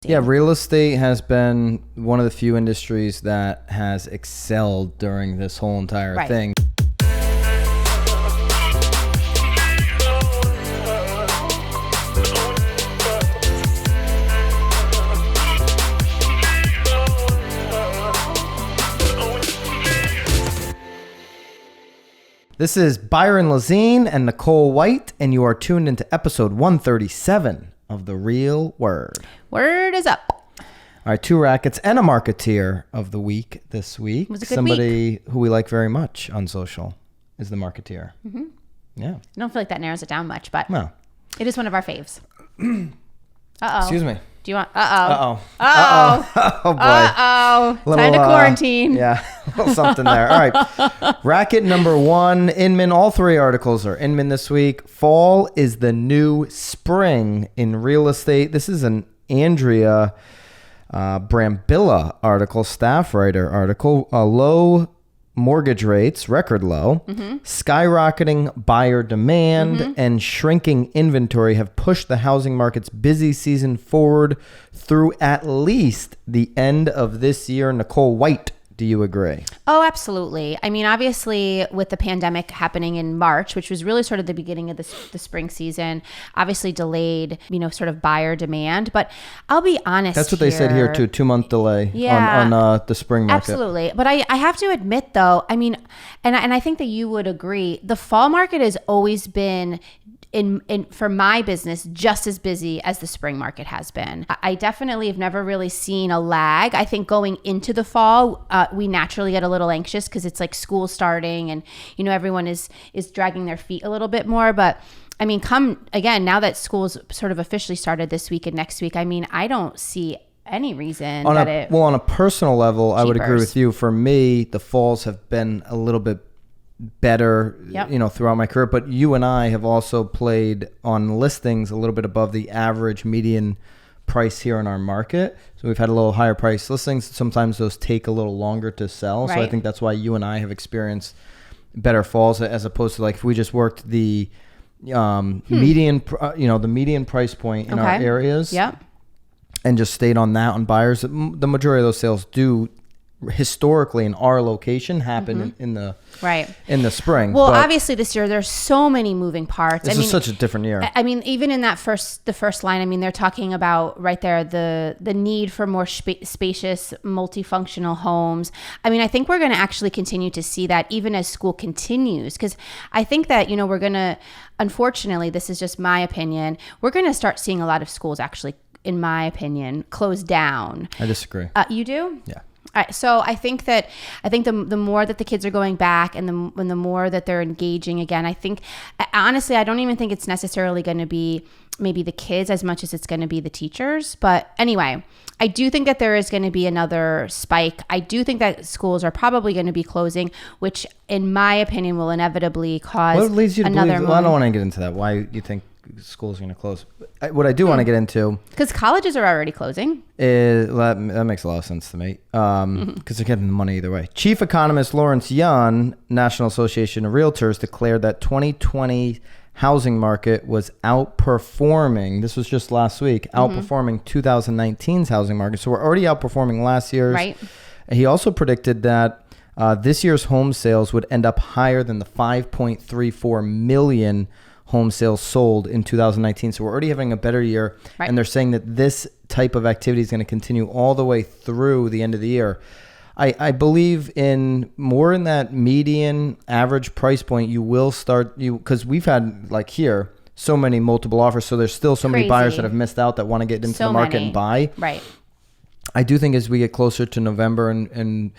Yeah, real estate has been one of the few industries that has excelled during this whole entire thing. This is Byron and Nicole White, and you are tuned into episode 137 of The Real Word. Word is up. All right, 2 rackets and a marketeer of the week this week. It was a good Somebody week. who we like very much on social is the marketeer. Mm-hmm. Yeah. I don't feel like that narrows it down much, but No. it is one of our faves. Uh-oh. Excuse me. Do you want... Uh-oh. Oh, boy. Uh-oh. Time to quarantine. Yeah, a little something there. All right. Racket number 1, Inman. All 3 articles are Inman this week. Fall is the new spring in real estate. This is an Andrea Brambilla article, staff writer article. Low mortgage rates, record low, skyrocketing buyer demand, and shrinking inventory have pushed the housing market's busy season forward through at least the end of this year. Nicole White, do you agree? Oh, absolutely. I mean, obviously, with the pandemic happening in March, which was really sort of the beginning of the spring season, obviously delayed, sort of buyer demand. But I'll be honest, that's what they said here too, 2-month delay on the spring market. Absolutely. But I have to admit, though, I mean, and I think that you would agree, the fall market has always been for my business, just as busy as the spring market has been. I definitely have never really seen a lag. I think going into the fall, we naturally get a little anxious because it's like school starting and, everyone is dragging their feet a little bit more. But I mean, now that school's sort of officially started this week and next week, I mean, I don't see any reason on a personal level, I would agree with you. For me, the falls have been a little bit better, throughout my career. But you and I have also played on listings a little bit above the average median price here in our market. So we've had a little higher price listings. Sometimes those take a little longer to sell. Right. So I think that's why you and I have experienced better falls as opposed to like if we just worked the median, the median price point in our areas. Yep. And just stayed on that on buyers. The majority of those sales do historically in our location happen in the spring. Well, obviously this year there's so many moving parts. This is such a different year. I mean, even in the first line, I mean, they're talking about right there the need for more spacious, multifunctional homes. I mean, I think we're going to actually continue to see that even as school continues, because I think that we're going to, unfortunately, this is just my opinion, we're going to start seeing a lot of schools actually, in my opinion, close down. I disagree. You do? Yeah. All right, so I think the more that the kids are going back and the more that they're engaging again, I think, honestly, I don't even think it's necessarily going to be maybe the kids as much as it's going to be the teachers. But anyway, I do think that there is going to be another spike. I do think that schools are probably going to be closing, which in my opinion will inevitably cause what leads you to another believe, I don't want to get into that. Why you think schools are going to close? What I do want to get into, because colleges are already closing, that makes a lot of sense to me, because they're getting the money either way. Chief economist Lawrence Yun, National Association of Realtors, declared that 2020 housing market was outperforming. This was just last week, outperforming 2019's housing market. So we're already outperforming last year's. Right. He also predicted that this year's home sales would end up higher than the 5.34 million home sales sold in 2019. So we're already having a better year. Right. And they're saying that this type of activity is going to continue all the way through the end of the year. I believe in more in that median average price point. You will start, because we've had like here so many multiple offers. So there's still so many buyers that have missed out that want to get into the market and buy. Right. I do think as we get closer to November and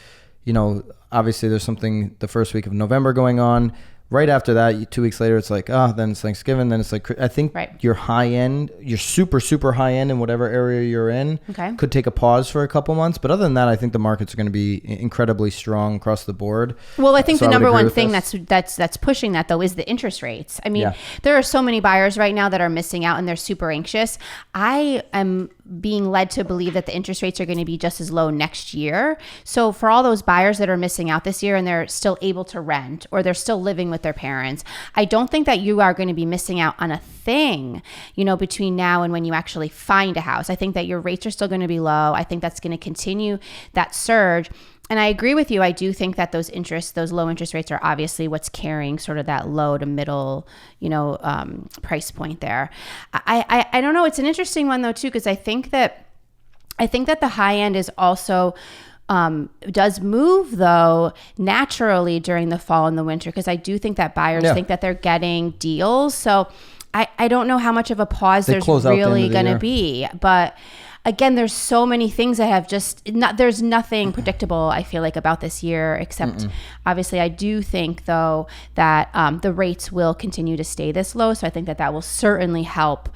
obviously there's something the first week of November going on. Right after that, 2 weeks later, it's like, then it's Thanksgiving. Then it's like, I think your high end, your super, super high end in whatever area you're in could take a pause for a couple months. But other than that, I think the markets are going to be incredibly strong across the board. Well, I think the number one thing that's pushing that, though, is the interest rates. I mean, there are so many buyers right now that are missing out and they're super anxious. I am being led to believe that the interest rates are going to be just as low next year. So for all those buyers that are missing out this year and they're still able to rent or they're still living with their parents, I don't think that you are going to be missing out on a thing, between now and when you actually find a house. I think that your rates are still going to be low. I think that's going to continue that surge. And I agree with you. I do think that those low interest rates are obviously what's carrying sort of that low to middle, price point there. I don't know. It's an interesting one though too, because I think that the high end is also does move though naturally during the fall and the winter, because I do think that buyers think that they're getting deals. So I don't know how much of a pause there's really going to be, but. Again, there's so many things that have there's nothing predictable, I feel like, about this year, except obviously I do think, though, that the rates will continue to stay this low. So I think that will certainly help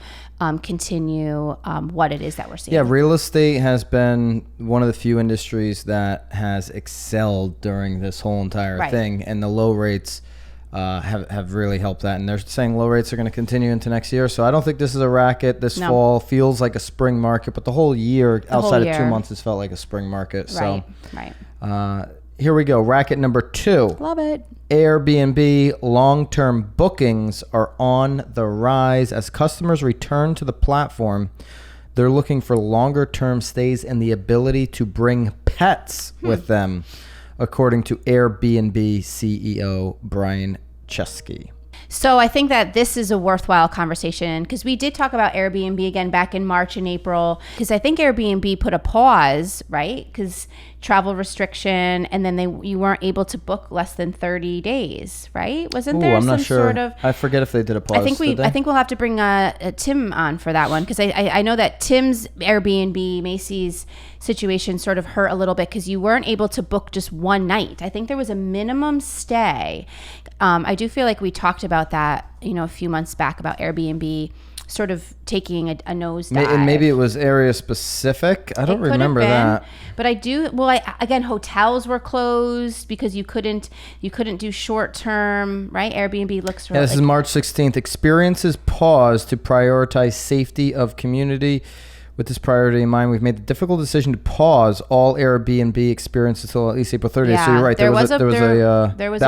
continue what it is that we're seeing. Yeah, real estate has been one of the few industries that has excelled during this whole entire thing. And the low rates have really helped that, and they're saying low rates are going to continue into next year. So I don't think this is a racket. This fall feels like a spring market, but the whole year, outside of 2 months, has felt like a spring market. So here we go. Racket number 2. Love it. Airbnb long-term bookings are on the rise as customers return to the platform. They're looking for longer-term stays and the ability to bring pets with them, according to Airbnb CEO Brian Chesky. So I think that this is a worthwhile conversation, because we did talk about Airbnb again back in March and April, because I think Airbnb put a pause, right? Because travel restriction, and then you weren't able to book less than 30 days, right? Wasn't there I'm not some sure. sort of? I forget if they did a pause. I think we'll have to bring Tim on for that one, because I know that Tim's Airbnb Macy's situation sort of hurt a little bit because you weren't able to book just one night. I think there was a minimum stay. I do feel like we talked about that, a few months back, about Airbnb sort of taking a nosedive. And maybe it was area specific. I don't remember that. But I do. Well, again, hotels were closed because you couldn't do short term, right? Airbnb looks for. Yeah, this is March 16th. Experiences paused to prioritize safety of community. With this priority in mind, we've made the difficult decision to pause all Airbnb experiences until at least April 30th. Yeah, so you're right. That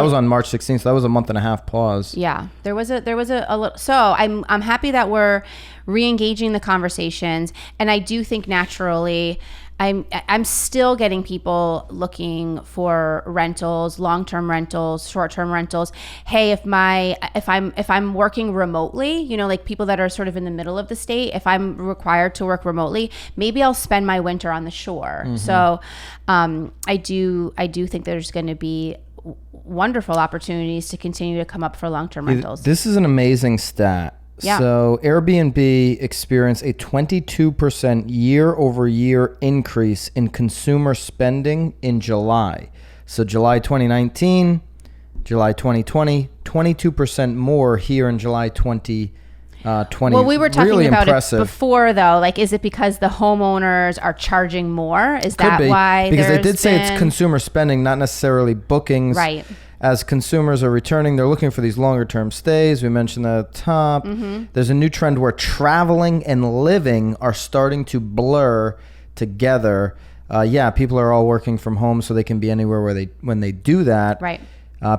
was on March 16th. So that was a month and a half pause. Yeah, there was a little. So I'm happy that we're re-engaging the conversations, and I do think naturally. I'm still getting people looking for rentals, long-term rentals, short-term rentals. Hey, if I'm working remotely, like people that are sort of in the middle of the state, if I'm required to work remotely, maybe I'll spend my winter on the shore. Mm-hmm. So I do think there's going to be wonderful opportunities to continue to come up for long-term rentals. This is an amazing stat. Yeah. So Airbnb experienced a 22% year-over-year increase in consumer spending in July. So July 2019, July 2020, 22% more here in July 2020. Well, we were talking really about impressive. It before, though. Like, is it because the homeowners are charging more? Is that why? Because they did say it's consumer spending, not necessarily bookings. Right. As consumers are returning, they're looking for these longer-term stays. We mentioned that at the top. Mm-hmm. There's a new trend where traveling and living are starting to blur together. People are all working from home, so they can be anywhere when they do that. Right.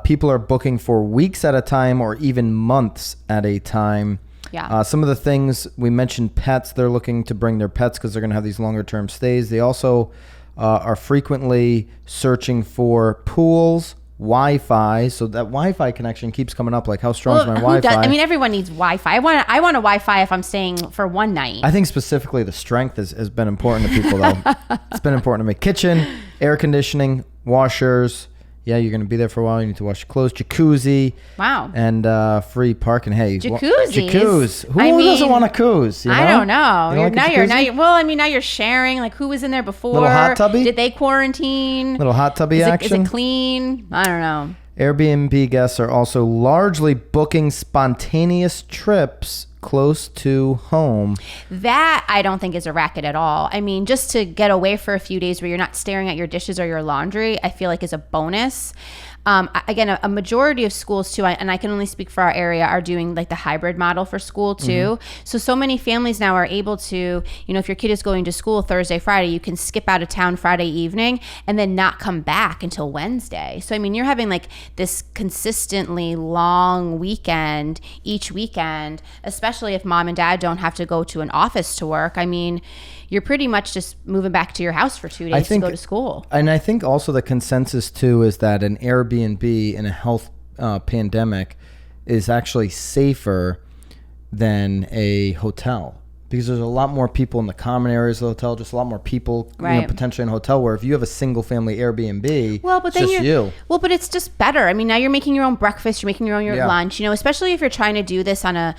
People are booking for weeks at a time or even months at a time. Yeah. Some of the things we mentioned, pets. They're looking to bring their pets because they're going to have these longer-term stays. They also are frequently searching for pools, Wi-Fi, so that Wi-Fi connection keeps coming up. Like, how strong is my Wi-Fi? I mean, everyone needs Wi-Fi. I want a Wi-Fi if I'm staying for one night. I think specifically the strength has been important to people, though. It's been important to me. Kitchen, air conditioning, washers. Yeah, you're going to be there for a while. You need to wash your clothes. Jacuzzi. Wow. And free parking. Hey, jacuzzis. Who doesn't want a cooz? I don't know. Now you're sharing. Like, who was in there before? Little hot tubby? Did they quarantine? Little hot tubby action? Is it clean? I don't know. Airbnb guests are also largely booking spontaneous trips close to home. That I don't think is a racket at all. I mean, just to get away for a few days where you're not staring at your dishes or your laundry, I feel like is a bonus. Again, a majority of schools too, and I can only speak for our area, are doing like the hybrid model for school too. So many families now are able to, if your kid is going to school Thursday, Friday, you can skip out of town Friday evening and then not come back until Wednesday. So, I mean, you're having like this consistently long weekend each weekend, especially if mom and dad don't have to go to an office to work. I mean, you're pretty much just moving back to your house for 2 days to go to school. And I think also the consensus too is that an Airbnb in a health pandemic is actually safer than a hotel, because there's a lot more people in the common areas of the hotel, just a lot more people potentially in a hotel, where if you have a single family Airbnb, but then but it's just better. I mean, now you're making your own breakfast, you're making your own lunch, especially if you're trying to do this on a,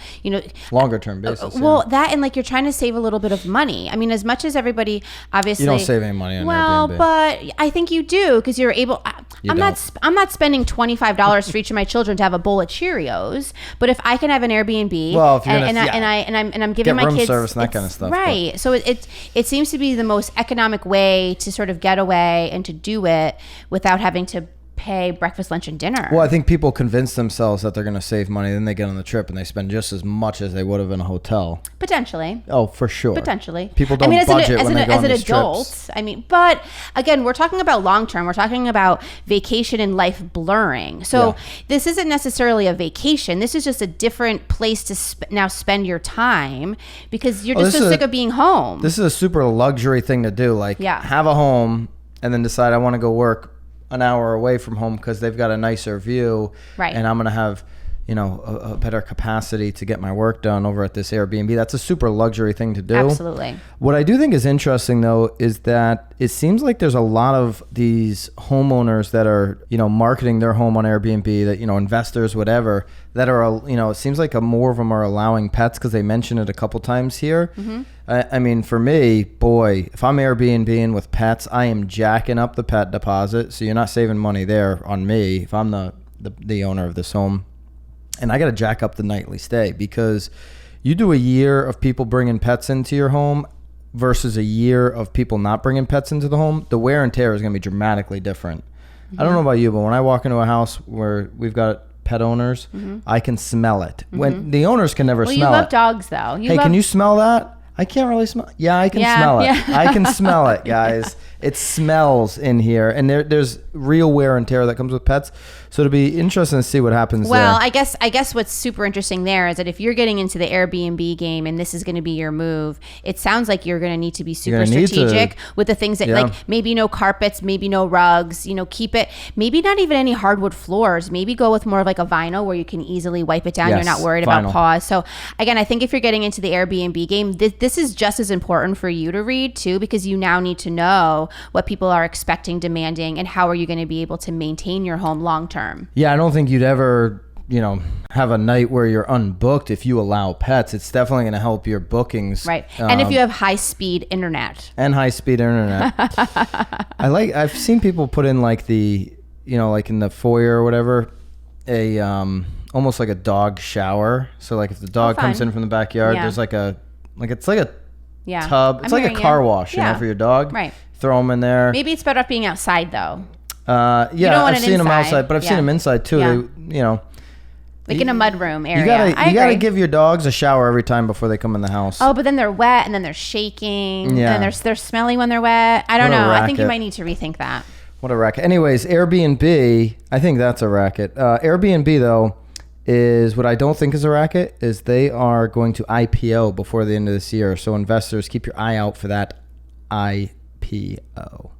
longer term basis. That, and like you're trying to save a little bit of money. I mean, as much as everybody obviously, you don't save any money on Airbnb. But I think you do, because you're able. I'm not spending $25 for each of my children to have a bowl of Cheerios. But if I can have an Airbnb, I'm giving my kids and that kind of stuff, right? But. So it seems to be the most economic way to sort of get away and to do it without having to pay breakfast, lunch, and dinner. Well, I think people convince themselves that they're going to save money, then they get on the trip and they spend just as much as they would have in a hotel. Potentially. Oh, for sure. Potentially. People don't budget when they go on these trips. I mean, but again, we're talking about long term. We're talking about vacation and life blurring. So this isn't necessarily a vacation. This is just a different place to now spend your time, because you're just so sick of being home. This is a super luxury thing to do. Like, have a home and then decide I want to go work an hour away from home because they've got a nicer view, and I'm going to have, a better capacity to get my work done over at this Airbnb. That's a super luxury thing to do. Absolutely. What I do think is interesting, though, is that it seems like there's a lot of these homeowners that are, marketing their home on Airbnb, that, investors, whatever, that are, it seems like more of them are allowing pets, because they mention it a couple times here. I mean, for me, boy, if I'm Airbnb-ing with pets, I am jacking up the pet deposit. So you're not saving money there on me if I'm the owner of this home. And I got to jack up the nightly stay, because you do a year of people bringing pets into your home versus a year of people not bringing pets into the home, the wear and tear is going to be dramatically different. I don't know about you, but when I walk into a house where we've got pet owners, I can smell it. When the owners can never smell it. Well, you love dogs, though. Can you smell that? I can't really smell. Yeah, I can smell it. I can smell it, guys. It smells in here, and there's real wear and tear that comes with pets. So it'll be interesting to see what happens there. I guess what's super interesting there is that if you're getting into the Airbnb game and this is going to be your move, it sounds like you're going to need to be super strategic with the things that, like, maybe no carpets, maybe no rugs, keep it, maybe not even any hardwood floors, maybe go with more of like a vinyl where you can easily wipe it down. You're not worried about paws. So again, I think if you're getting into the Airbnb game, this is just as important for you to read too, because you now need to know what people are expecting, demanding, and how are you going to be able to maintain your home long term. Yeah, I don't think you'd ever, have a night where you're unbooked if you allow pets. It's definitely going to help your bookings. Right. And if you have high-speed internet. I've seen people put in like the, like in the foyer or whatever, a almost like a dog shower. So like if the dog comes in from the backyard, there's like a tub. It's like a car wash, for your dog. Right. Throw them in there. Maybe it's better off being outside though. I've seen them outside, but I've seen them inside too. Yeah. They, like in a mudroom area. You gotta give your dogs a shower every time before they come in the house. Oh, but then they're wet and then they're shaking. Yeah. And they're smelly when they're wet. I don't know. I think you might need to rethink that. What a racket. Anyways, Airbnb, I think that's a racket. Airbnb though is what I don't think is a racket is they are going to IPO before the end of this year. So investors, keep your eye out for that IPO. All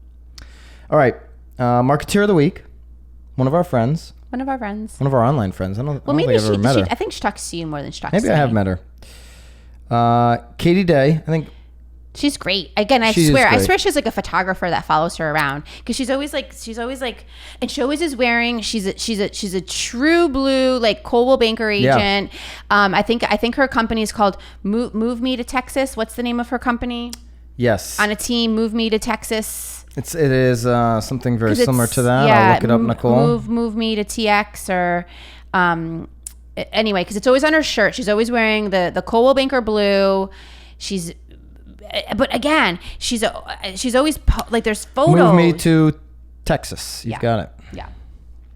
right. Marketeer of the week. One of our online friends. I don't think I've ever met her. I think she talks to you more than she talks to me. Maybe I have met her. Katie Day, I think. She's great. Again, I swear she's like a photographer that follows her around, because she's always like, and she always is wearing. She's a true blue like Coldwell Banker agent. Yeah. I think her company is called Move Me to Texas. What's the name of her company? Yes. On a team, Move Me to Texas. It is something very similar to that. I'll look it up, Nicole. Move Me to TX, or anyway, because it's always on her shirt. She's always wearing the Coldwell Banker blue. But again, she's always like there's photos. Move me to Texas. You've got it. Yeah.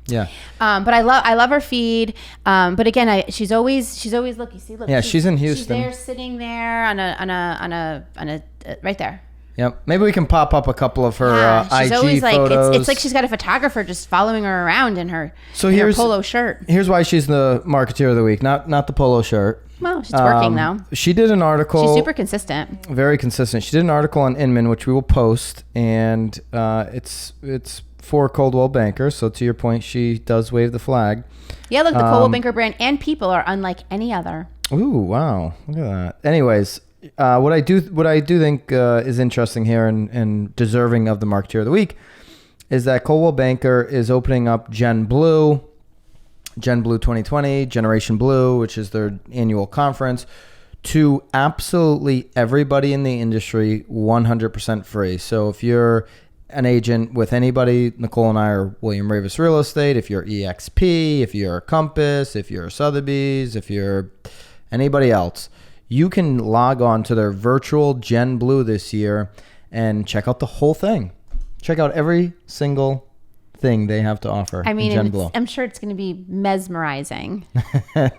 Yeah. But I love her feed. But again, she's always look. You see, look. Yeah, she's in Houston. She's there, sitting there on a right there. Yep. Maybe we can pop up a couple of her she's IG always like photos. it's like she's got a photographer just following her around in her polo shirt. Here's why she's the Marketeer of the Week, not the polo shirt. Well, she's working though. She did an article. She's super consistent. Very consistent. She did an article on Inman, which we will post, and it's for Coldwell Banker. So to your point, she does wave the flag. Yeah, look, the Coldwell Banker brand and people are unlike any other. Ooh, wow. Look at that. Anyways, what I do think is interesting here and deserving of the Marketeer of the Week is that Coldwell Banker is opening up Gen Blue 2020, Generation Blue, which is their annual conference, to absolutely everybody in the industry, 100% free. So if you're an agent with anybody, Nicole and I are William Ravis Real Estate. If you're EXP, if you're Compass, if you're Sotheby's, if you're anybody else, you can log on to their virtual Gen Blue this year and check out the whole thing. Check out every single thing they have to offer. I mean, Gen Blue. I'm sure it's going to be mesmerizing.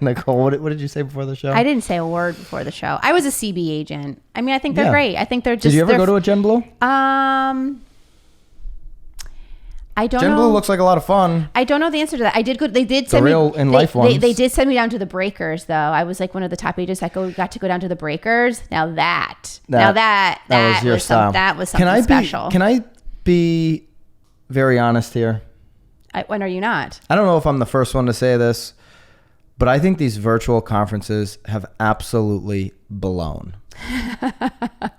Nicole, what did you say before the show? I didn't say a word before the show. I was a CB agent. I mean, I think they're great. I think they're just. Did you ever go to a Gen Blue? I don't know. Gen Blue looks like a lot of fun. I don't know the answer to that. I did go. They did send real me. in life ones. They did send me down to the breakers, though. I was like one of the top agents that got to go down to the breakers. Now that was your style. That was something special. Can I be very honest here? When are you not? I don't know if I'm the first one to say this, but I think these virtual conferences have absolutely blown.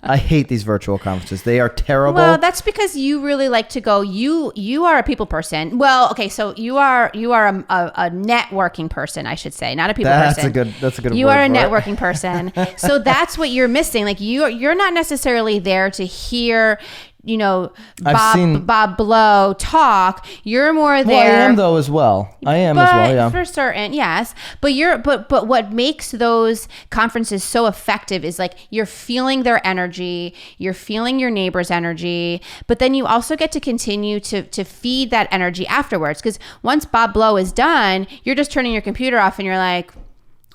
I hate these virtual conferences. They are terrible. Well, that's because you really like to go. You are a people person. Well, okay, so you are a networking person, I should say, not a people person. That's a good. You word are a for networking person. So that's what you're missing. Like you're not necessarily there to hear, Bob Blow talk. You're more there. Well, I am though as well. Yeah. For certain, yes. But what makes those conferences so effective is like you're feeling their energy, you're feeling your neighbor's energy, but then you also get to continue to feed that energy afterwards. Because once Bob Blow is done, you're just turning your computer off and you're like,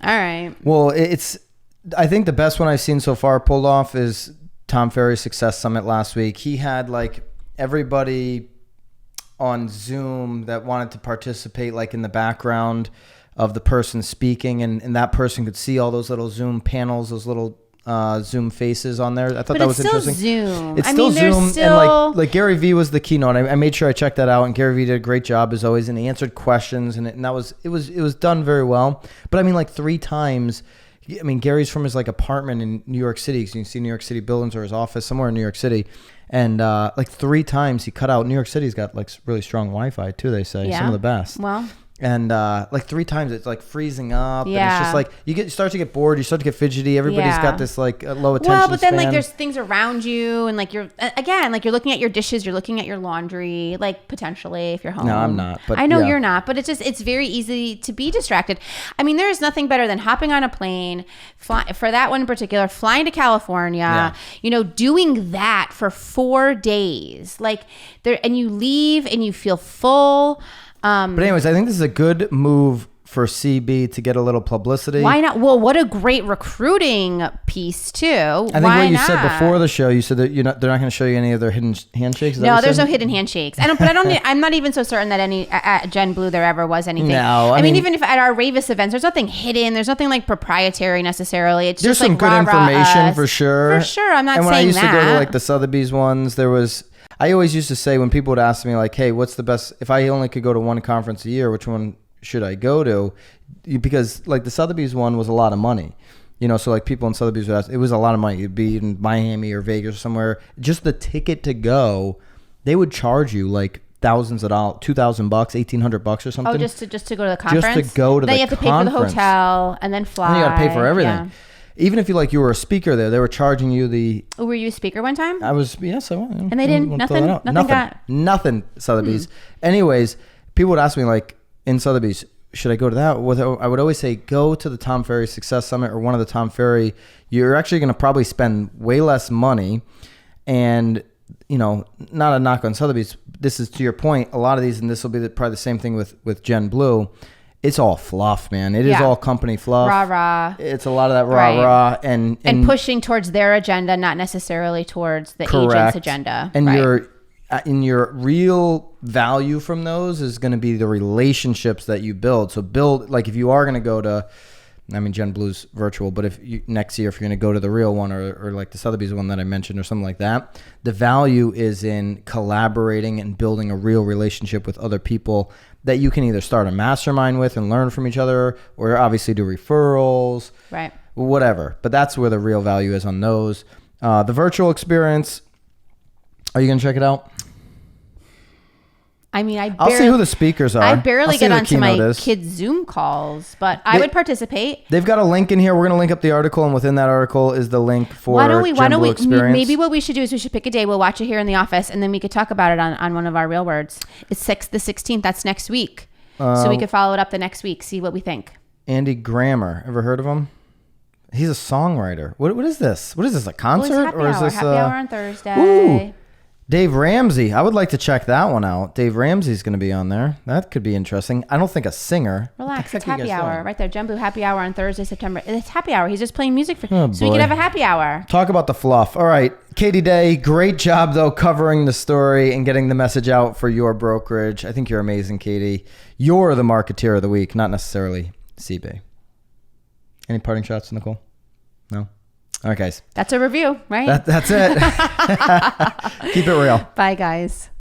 all right. Well, I think the best one I've seen so far pulled off is Tom Ferry's Success Summit last week. He had like everybody on Zoom that wanted to participate like in the background of the person speaking, and that person could see all those little Zoom panels, those little Zoom faces on there. I thought that was interesting. Zoom. It's still Zoom. And like Gary Vee was the keynote. I made sure I checked that out, and Gary Vee did a great job as always, and he answered questions, and that was it was done very well. But I mean, like 3 times. I mean, Gary's from his like apartment in New York City, because you can see New York City buildings, or his office somewhere in New York City. And like 3 times he cut out. New York City's got like really strong Wi-Fi too, they say. Some of the best. Well. And like 3 times it's like freezing up. Yeah. And it's just like you start to get bored. You start to get fidgety. Everybody's got this like low attention Well, but then span. like there's things around you, and like you're looking at your dishes, you're looking at your laundry, like potentially if you're home. No, I'm not. But I know you're not. But it's very easy to be distracted. I mean, there is nothing better than hopping on a plane, for that one in particular, flying to California. Doing that for 4 days, like there, and you leave and you feel full. But anyways, I think this is a good move for CB to get a little publicity. Why not? Well, what a great recruiting piece too. I think what you said before the show, you said that they're not going to show you any of their hidden handshakes. No, there's no hidden handshakes. I'm not even so certain that at Gen Blue there ever was anything. No, I mean, even if at our Ravis events, there's nothing hidden. There's nothing like proprietary necessarily. It's there's just some like good information for sure. For sure, I'm not saying that. And when I used to go to like the Sotheby's ones, I always used to say when people would ask me like, hey, what's the best, if I only could go to one conference a year, which one should I go to? Because like the Sotheby's one was a lot of money, so like people in Sotheby's would ask, it was a lot of money. It'd be in Miami or Vegas or somewhere. Just the ticket to go, they would charge you like thousands of dollars, $2,000, $1,800 or something. Oh, just to go to the conference? Just to go to the conference. Then you have to pay for the hotel and then fly. And you got to pay for everything. Yeah. Even if you were a speaker there, they were charging you the... Oh, were you a speaker one time? I was, yes, I was. And they didn't? Nothing Nothing Sotheby's. Anyways, people would ask me like, in Sotheby's, should I go to that? I would always say go to the Tom Ferry Success Summit or one of the Tom Ferry. You're actually going to probably spend way less money. And, not a knock on Sotheby's. This is to your point. A lot of these, and this will be probably the same thing with Gen Blue. It's all fluff, man. It is all company fluff. Rah, rah. It's a lot of that rah, rah. And pushing towards their agenda, not necessarily towards the agent's agenda. And your real value from those is going to be the relationships that you build. So like if you are going to go to, Gen Blue's virtual, but next year, if you're going to go to the real one or like the Sotheby's one that I mentioned or something like that, the value is in collaborating and building a real relationship with other people that you can either start a mastermind with and learn from each other, or obviously do referrals, right? Whatever. But that's where the real value is on those. The virtual experience, are you going to check it out? I'll see who the speakers are. I barely get onto my kids' Zoom calls, but I would participate. They've got a link in here. We're going to link up the article, and within that article is the link for why don't we experience. Maybe what we should do is we should pick a day. We'll watch it here in the office, and then we could talk about it on one of our Real Words. It's the 16th. That's next week. So we could follow it up the next week, see what we think. Andy Grammer. Ever heard of him? He's a songwriter. What is this? What is this, a concert? Well, it's happy hour on Thursday. Ooh. Dave Ramsey. I would like to check that one out. Dave Ramsey's going to be on there. That could be interesting. I don't think a singer. Relax. It's happy hour right there. Gen Blue happy hour on Thursday, September. It's happy hour. He's just playing music so we could have a happy hour. Talk about the fluff. All right. Katie Day, great job, though, covering the story and getting the message out for your brokerage. I think you're amazing, Katie. You're the Marketeer of the week, not necessarily CB. Any parting shots, Nicole? No? All right, guys. That's a review, right? That's it. Keep it real. Bye, guys.